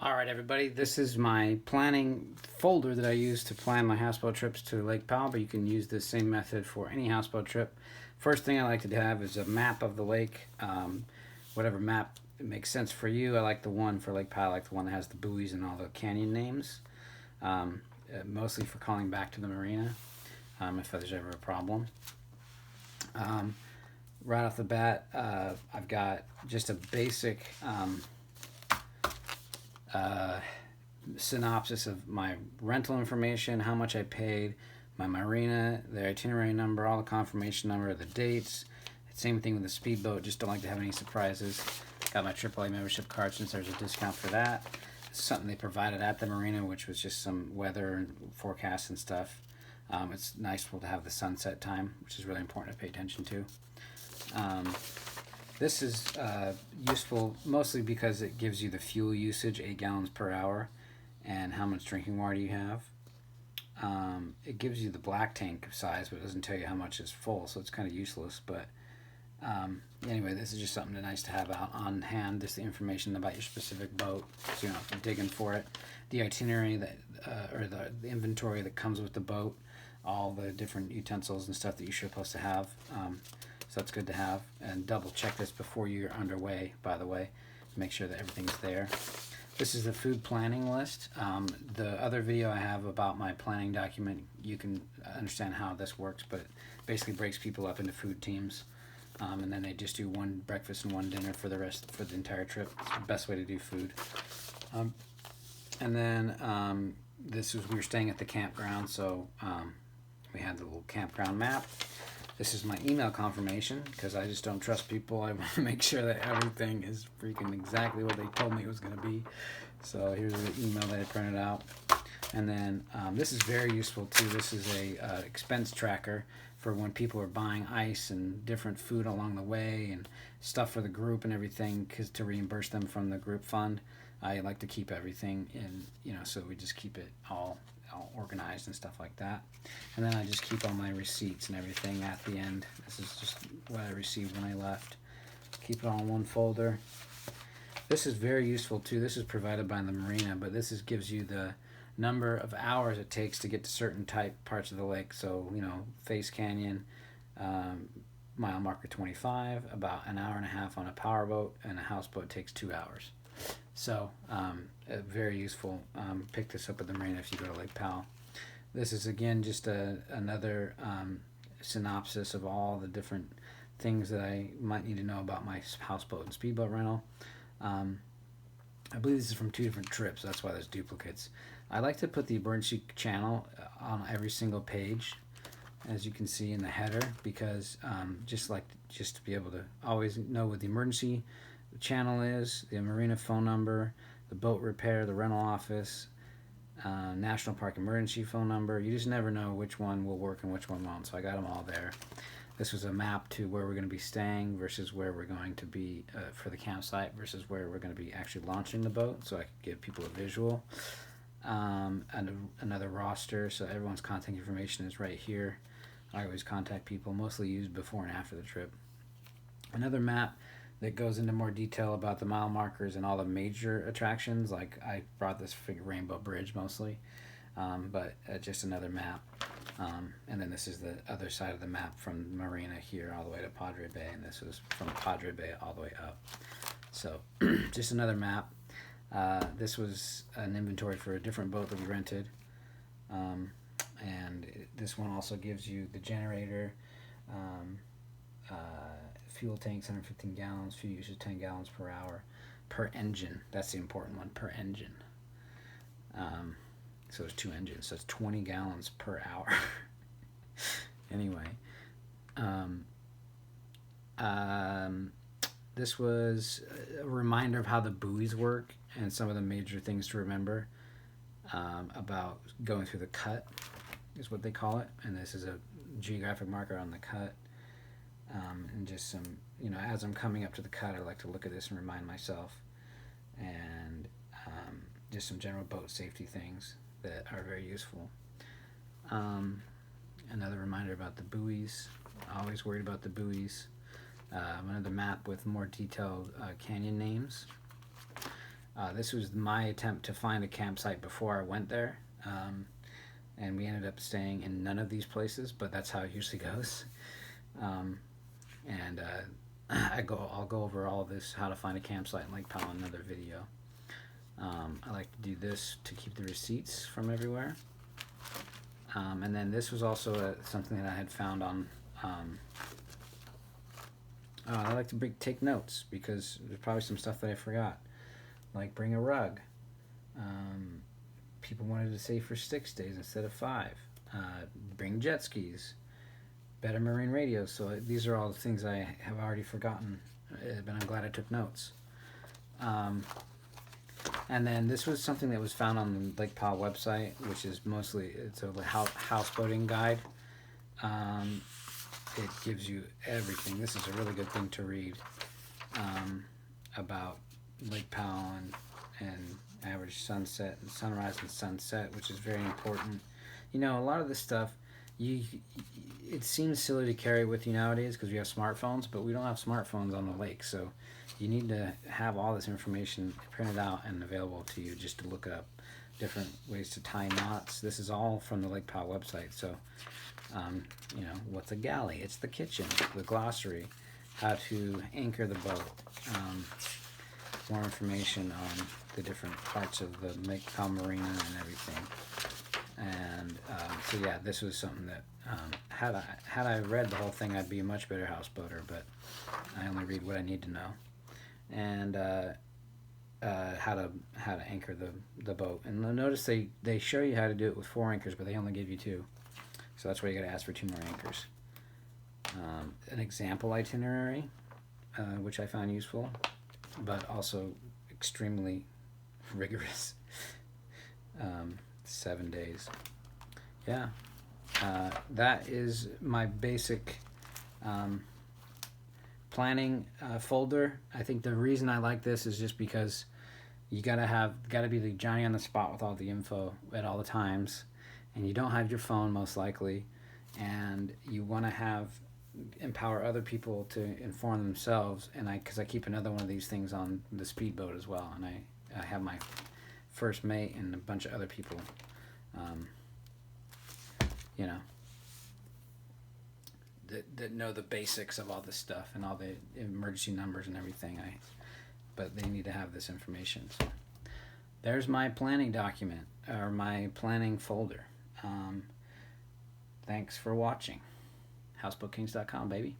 Alright everybody, this is my planning folder that I use to plan my houseboat trips to Lake Powell, but you can use the same method for any houseboat trip. First thing I like to have is a map of the lake, whatever map makes sense for you. I like the one for Lake Powell, I like the one that has the buoys and all the canyon names, mostly for calling back to the marina if there's ever a problem. Right off the bat, I've got just a basic synopsis of my rental information, how much I paid, my marina, the itinerary number, all the confirmation number, the dates. Same thing with the speedboat, just don't like to have any surprises. Got my AAA membership card since there's a discount for that. It's something they provided at the marina, which was just some weather and forecasts and stuff. It's nice to have the sunset time, which is really important to pay attention to. This is useful mostly because it gives you the fuel usage, 8 gallons per hour, and how much drinking water you have. It gives you the black tank size, but it doesn't tell you how much is full, so it's kind of useless. But anyway, this is just something nice to have out on hand, just the information about your specific boat, so you don't have to dig in for it. The itinerary that, or the inventory that comes with the boat, all the different utensils and stuff that you're supposed to have. So that's good to have, and double check this before you're underway, by the way, make sure that everything's there. This is the food planning list. The other video I have about my planning document, you can understand how this works, but it basically breaks people up into food teams, and then they just do one breakfast and one dinner for the entire trip. It's the best way to do food. And then this was, we were staying at the campground, so we had the little campground map. This is my email confirmation, because I just don't trust people. I want to make sure that everything is freaking exactly what they told me it was going to be. So here's the email that I printed out. And then this is very useful too. This is a expense tracker for when people are buying ice and different food along the way and stuff for the group and everything, because to reimburse them from the group fund. I like to keep everything in, so we just keep it all organized and stuff like that. And then I just keep all my receipts and everything at the end. This is just what I received when I left. Keep it all in one folder. This is very useful too. This is provided by the marina, but this gives you the number of hours it takes to get to certain parts of the lake. So, Face Canyon, mile marker 25, about an hour and a half on a powerboat, and a houseboat takes 2 hours. So very useful. Pick this up at the marina if you go to Lake Powell. This is again just another synopsis of all the different things that I might need to know about my houseboat and speedboat rental. I believe this is from 2 different trips, that's why there's duplicates. I like to put the emergency channel on every single page, as you can see in the header, because just to be able to always know what the emergency channel is, the marina phone number, the boat repair, the rental office, national park emergency phone number. You just never know which one will work and which one won't, so I got them all there. This was a map to where we're going to be staying versus where we're going to be for the campsite versus where we're going to be actually launching the boat, so I could give people a visual. And another roster, so everyone's contact information is right here. I always contact people, mostly used before and after the trip. Another map that goes into more detail about the mile markers and all the major attractions. Like I brought this Rainbow Bridge mostly, but just another map. And then this is the other side of the map from Marina here all the way to Padre Bay, and this was from Padre Bay all the way up. So just another map. This was an inventory for a different boat that we rented. And this one also gives you the generator, fuel tanks 115 gallons, fuel usage 10 gallons per hour per engine. That's the important one, per engine. So there's 2 engines, so it's 20 gallons per hour. Anyway, this was a reminder of how the buoys work and some of the major things to remember about going through the cut is what they call it, and this is a geographic marker on the cut. And just some, as I'm coming up to the cut, I like to look at this and remind myself, and just some general boat safety things that are very useful. Another reminder about the buoys, always worried about the buoys. Another map with more detailed canyon names. This was my attempt to find a campsite before I went there, and we ended up staying in none of these places, but that's how it usually goes. Um, and I'll go over all of this, how to find a campsite in Lake Powell in another video. I like to do this to keep the receipts from everywhere. And then this was also something that I had found on. I like to take notes because there's probably some stuff that I forgot, like bring a rug. People wanted to say for 6 days instead of 5. Bring jet skis, better marine radios. So these are all the things I have already forgotten, but I'm glad I took notes. And then this was something that was found on the Lake Powell website, which is it's a houseboating guide. It gives you everything. This is a really good thing to read about Lake Powell and average sunset and sunrise and sunset, which is very important. You know, a lot of this stuff, it seems silly to carry with you nowadays because we have smartphones, but we don't have smartphones on the lake, so you need to have all this information printed out and available to you just to look up different ways to tie knots. This is all from the Lake Powell website. So, you know, what's a galley? It's the kitchen, the glossary, how to anchor the boat, more information on the different parts of the Lake Powell Marina and everything. And so yeah, this was something that had I read the whole thing, I'd be a much better houseboater. But I only read what I need to know, and how to anchor the boat. And notice they show you how to do it with 4 anchors, but they only give you 2, so that's why you got to ask for 2 more anchors. An example itinerary, which I found useful, but also extremely rigorous. 7 days. Yeah, that is my basic planning folder. I think the reason I like this is just because you gotta be the Johnny on the spot with all the info at all the times, and you don't have your phone most likely, and you want to empower other people to inform themselves. And because I keep another one of these things on the speedboat as well, and I have my first mate and a bunch of other people, you know, that know the basics of all this stuff and all the emergency numbers and everything. But they need to have this information. So there's my planning document, or my planning folder. Thanks for watching. HouseboatKings.com, baby.